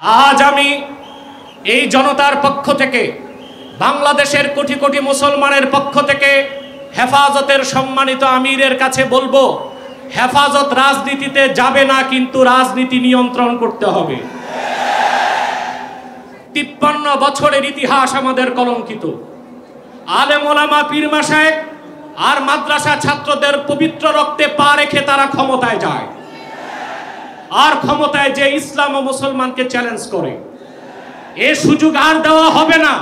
আজ আমি এই জনতার পক্ষ থেকে, বাংলাদেশের কোটি কোটি মুসলমানের পক্ষ থেকে হেফাজতের সম্মানিত আমিরের কাছে বলবো, হেফাজত রাজনীতিতে যাবে না, কিন্তু রাজনীতি নিয়ন্ত্রণ করতে হবে। 53 বছরের ইতিহাস আমাদের কলঙ্কিত। আলেম ওলামা পীর মাশায়েখ আর মাদ্রাসা ছাত্রদের পবিত্র রক্তে পা রেখে তারা ক্ষমতায় যায়, আর ক্ষমতায় যে ইসলাম ও মুসলমানকে চ্যালেঞ্জ করে। এ সুযোগ আর দেওয়া হবে না।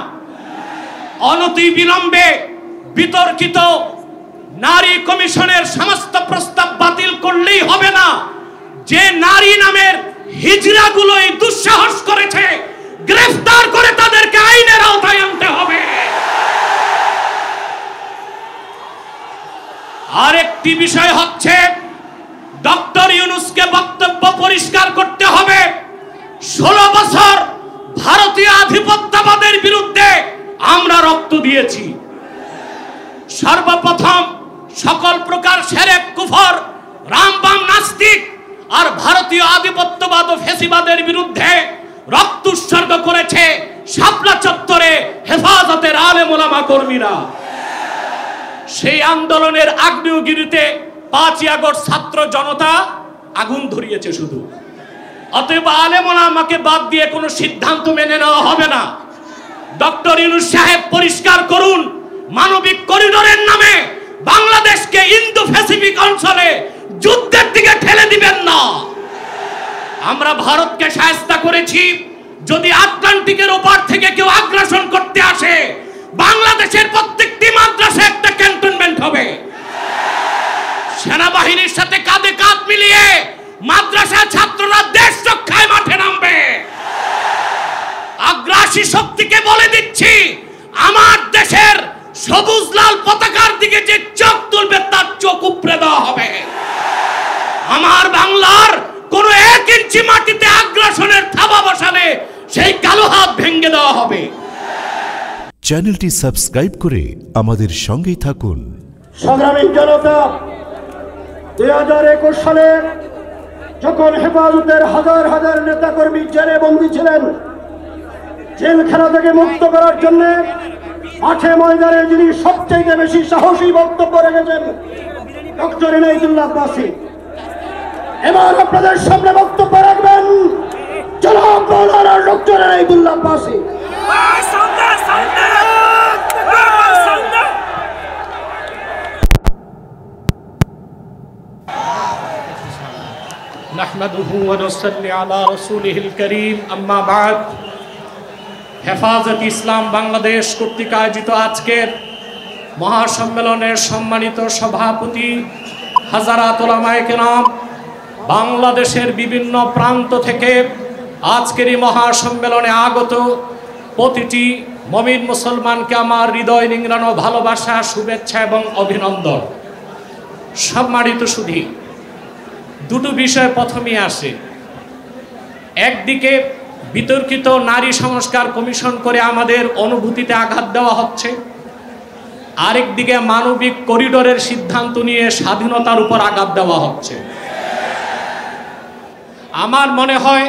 অনতি বিলম্বে বিতর্কিত নারী কমিশনের সমস্ত প্রস্তাব বাতিল করলেই হবে না। যে নারী নামের হিজড়াগুলো এই দুঃসাহস করেছে, গ্রেফতার করে তাদেরকে আইনের আওতায় আনতে হবে। আরেকটি বিষয় হচ্ছে, ডক্টর ইউনূসকে বক্তব্য পরিষ্কার করতে হবে। 16 বছর ভারতীয় আধিপত্যবাদের বিরুদ্ধে আমরা রক্ত দিয়েছি। সর্বপ্রথম সকল প্রকার শিরক, কুফর, রামবাম, নাস্তিক আর ভারতীয় আধিপত্যবাদ ও ফ্যাসিবাদের বিরুদ্ধে রক্ত উৎসর্গ করেছে শাপলা চত্বরে হেফাজতের আলেম ওলামা কর্মীরা। সেই আন্দোলনের আগ্নেয়গিরিতে 5ই আগস্ট ছাত্র জনতা আগুন ধরিয়েছে শুধু। অতএব আলেম ওলামাকে বাদ দিয়ে কোনো সিদ্ধান্ত মেনে নেওয়া হবে না। ডক্টর ইউনূস সাহেব পরিষ্কার করুন, মানবিক করিডোরের নামে বাংলাদেশকে ইন্দো প্যাসিফিক অঞ্চলে যুদ্ধের দিকে ঠেলে দিবেন না। আমরা ভারতকে শায়েস্তা করেছি। যদি আটলান্টিকের ওপার থেকে কেউ আগ্রাসন করতে আসে, বাংলাদেশের প্রত্যেকটি মাদ্রাসা একটা ক্যান্টনমেন্ট হবে। সেনাবাহিনীর সাথে কাঁধে কাঁধ মিলিয়ে মাদ্রাসা ছাত্ররা দেশ রক্ষায় মাঠে নামবে। আগ্রাসী শক্তিকে বলে দিচ্ছি, আমার দেশের সবুজ লাল পতাকার দিকে যে চোখ তুলবে তার চোখ উপড়ে দেওয়া হবে। আমার বাংলার কোন 1 ইঞ্চি মাটিতে আগ্রাসনের থাবা বসালে সেই কালো হাত ভেঙে দেওয়া হবে। চ্যানেলটি সাবস্ক্রাইব করে আমাদের সঙ্গেই থাকুন। সংগ্রামী জনতা, 2021 সালে যখন হেফাজতের হাজার হাজার নেতাকর্মী জেলে বন্দী ছিলেন, জেলখানা থেকে মুক্ত করার জন্য মাঠে ময়দানে যিনি সবচেয়ে বেশি সাহসী বক্তব্য রেখেছেন, ডক্টর ইনায়েতুল্লাহ আব্বাসী, এবার আপনাদের সামনে বক্তব্য রাখবেন জনাব মাওলানা ডক্টর ইনায়েতুল্লাহ আব্বাসী। নাহমাদুহু ওয়া নুসাল্লি আলা রাসূলিহিল কারীম, আম্মা বা'দ। হেফাজত ইসলাম বাংলাদেশ কর্তৃক আয়োজিত আজকের মহাসম্মেলনের সম্মানিত সভাপতি হাজারাত উলামায়ে কেরাম, বাংলাদেশের বিভিন্ন প্রান্ত থেকে আজকের এই মহাসম্মেলনে আগত প্রতিটি মুমিন মুসলমানকে আমার হৃদয় নিংড়ানো ভালোবাসা, শুভেচ্ছা এবং অভিনন্দন। সম্মানিত সুধী, দুটো বিষয় প্রথমেই আসে। একদিকে বিতর্কিত নারী সংস্কার কমিশন করে আমাদের অনুভূতিতে আঘাত দেওয়া হচ্ছে, আরেকদিকে মানবিক করিডোরের সিদ্ধান্ত নিয়ে স্বাধীনতার উপর আঘাত দেওয়া হচ্ছে। আমার মনে হয়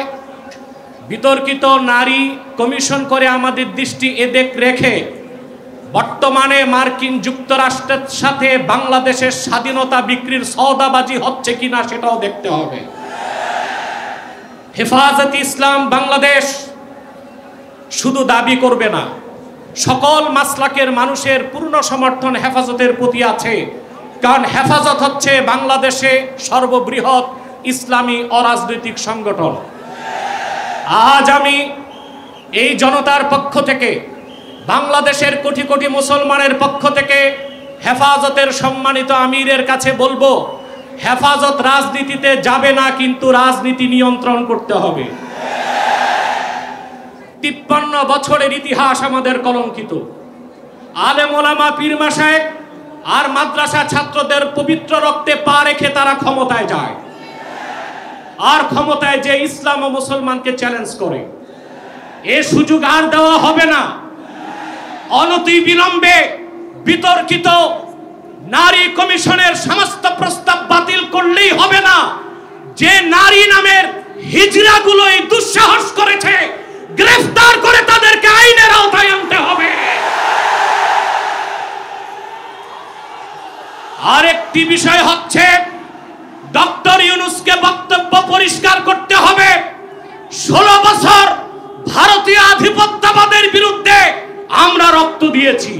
বিতর্কিত নারী কমিশন করে আমাদের দৃষ্টি এদিক রেখে বর্তমানে মার্কিন যুক্তরাষ্ট্রের সাথে বাংলাদেশের স্বাধীনতা বিক্রির সওদাবাজি হচ্ছে কিনা সেটাও দেখতে হবে। হেফাজত ইসলাম বাংলাদেশ শুধু দাবি করবে না, সকল মাসলাকের মানুষের পূর্ণ সমর্থন হেফাজতের প্রতি আছে। কারণ হেফাজত হচ্ছে বাংলাদেশে সর্ববৃহৎ ইসলামী অরাজনৈতিক সংগঠন। আজ আমি এই জনতার পক্ষ থেকে, বাংলাদেশের কোটি কোটি মুসলমানের পক্ষ থেকে হেফাজতের সম্মানিত আমিরের কাছে বলবো, হেফাজত রাজনীতিতে যাবে না, কিন্তু রাজনীতি নিয়ন্ত্রণ করতে হবে। 53 বছরের ইতিহাস আমাদের কলঙ্কিত। আলেম ওলামা পীর মাশায়েখ আর মাদ্রাসা ছাত্রদের পবিত্র রক্তে পা রেখে তারা ক্ষমতায় যায়, আর ক্ষমতায় যে ইসলাম ও মুসলমানকে চ্যালেঞ্জ করে। এ সুযোগ আর দেওয়া হবে না। অনতি বিলম্বে বিতর্কিত নারী কমিশনের সমস্ত প্রস্তাব বাতিল করলেই হবে না। যে নারী নামের হিজড়াগুলো এই দুঃসাহস করেছে, একটি বিষয় হচ্ছে ডক্টর ইউনূসকে বক্তব্য পরিষ্কার করতে হবে। 16 বছর ভারতীয় আধিপত্যবাদের বিরুদ্ধে আমরা রক্ত দিয়েছি।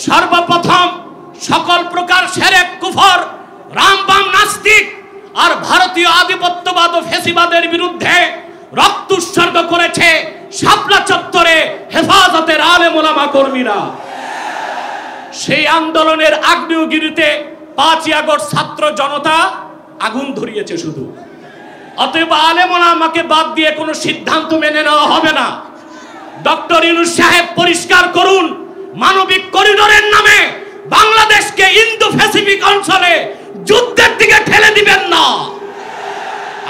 সর্বপ্রথম সকল প্রকার শিরক কুফর রামবাম নাস্তিক আর ভারতীয় আধিপত্যবাদ ও ফ্যাসিবাদের বিরুদ্ধে রক্ত উৎসর্গ করেছে শাপলা চত্বরে হেফাজতের আলেম ওলামা কর্মীরা। সেই আন্দোলনের আগ্নেয়গিরিতে 5ই আগস্ট ছাত্র জনতা আগুন ধরিয়েছে শুধু। অতএব আলেম ওলামাকে বাদ দিয়ে কোনো সিদ্ধান্ত মেনে নেওয়া হবে না। ডক্টর ইউনূস সাহেব পরিষ্কার করুন, মানবিক করিডোরের নামে বাংলাদেশকে ইন্দো প্যাসিফিক অঞ্চলে যুদ্ধের দিকে ঠেলে দিবেন না।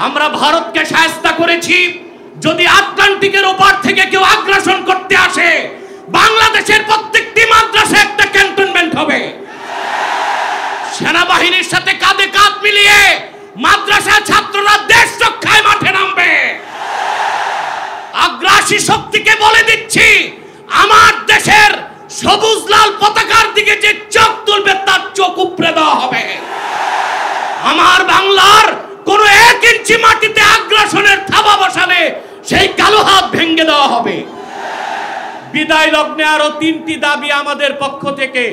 আমরা ভারতকে শায়েস্তা করেছি, যদি আটলান্টিকের ওপার থেকে কেউ আগ্রাসন করতে আসে বাংলাদেশের প্রত্যেকটি মাদ্রাসায় একটা ক্যান্টনমেন্ট হবে। সেনাবাহিনীর সাথে কাঁধে কাঁধ মিলিয়ে মাদ্রাসা ছাত্ররা দেশ রক্ষায় মাঠে নামবে। আগ্রাসী শক্তিকে বলে দিচ্ছি, আমার দেশের সবুজ লাল পতাকার দিকে যে চোখ তুলবে তার চোখ উপড়ে দেওয়া হবে। আমার বাংলার কোন 1 ইঞ্চি মাটিতে আগ্রাসনের থাবা বসালে সেই কালো হাত ভেঙে দেওয়া হবে। বিদায় লগ্নে আরো 3টি দাবি আমাদের পক্ষ থেকে।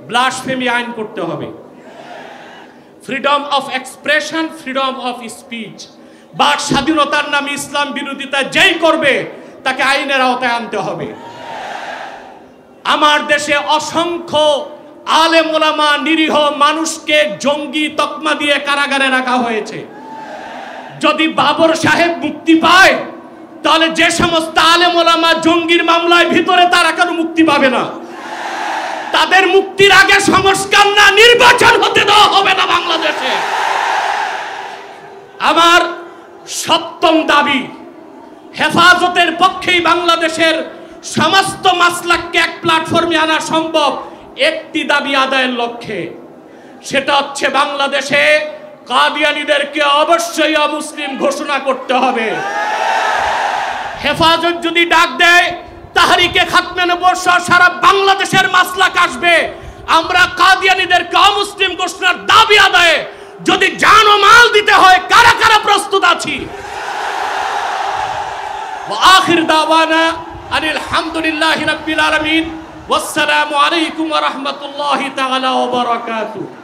ব্লাসফেমি আইন করতে হবে, freedom of expression, freedom of speech. বাক স্বাধীনতার নামে ইসলাম বিরোধিতা যেই করবে তাকে আইনের আওতায় আনতে হবে। আমার দেশে অসংখ্য আলেম ওলামা নিরীহ মানুষকে জঙ্গি তকমা দিয়ে কারাগারে রাখা হয়েছে। যদি বাবর সাহেব মুক্তি পায় তাহলে যে সমস্ত আলেম ওলামা জঙ্গির মামলায় ভিতরে তারা কেন মুক্তি পাবে না? তাদের মুক্তির আগে সংস্কার না নির্বাচন হতে দেওয়া হবে না বাংলাদেশে। আমার 7ম দাবি, হেফাজতের পক্ষেই বাংলাদেশের সমস্ত মাসলাককে এক প্ল্যাটফর্মে আনা সম্ভব একটি দাবি আদায়ের লক্ষ্যে। সেটা হচ্ছে বাংলাদেশে কাদিয়ানীদেরকে অবশ্যই অমুসলিম ঘোষণা করতে হবে। হেফাজত যদি ডাক দেয় তাহরিকে খাতমে নবুয়্বত সহ সারা বাংলাদেশের মাসলাক আসবে। আমরা কাদিয়ানীদেরকে অমুসলিম ঘোষণার দাবি আদায়ে যদি জান ও মাল দিতে হয় কারা কারা প্রস্তুত আছি। ওয়া আখির দাওয়ানা আনিল হামদুলিল্লাহি রাব্বিল আলামিন। ওয়াসসালামু আলাইকুম ওয়া রাহমাতুল্লাহি তাআলা ওয়া বারাকাতুহু।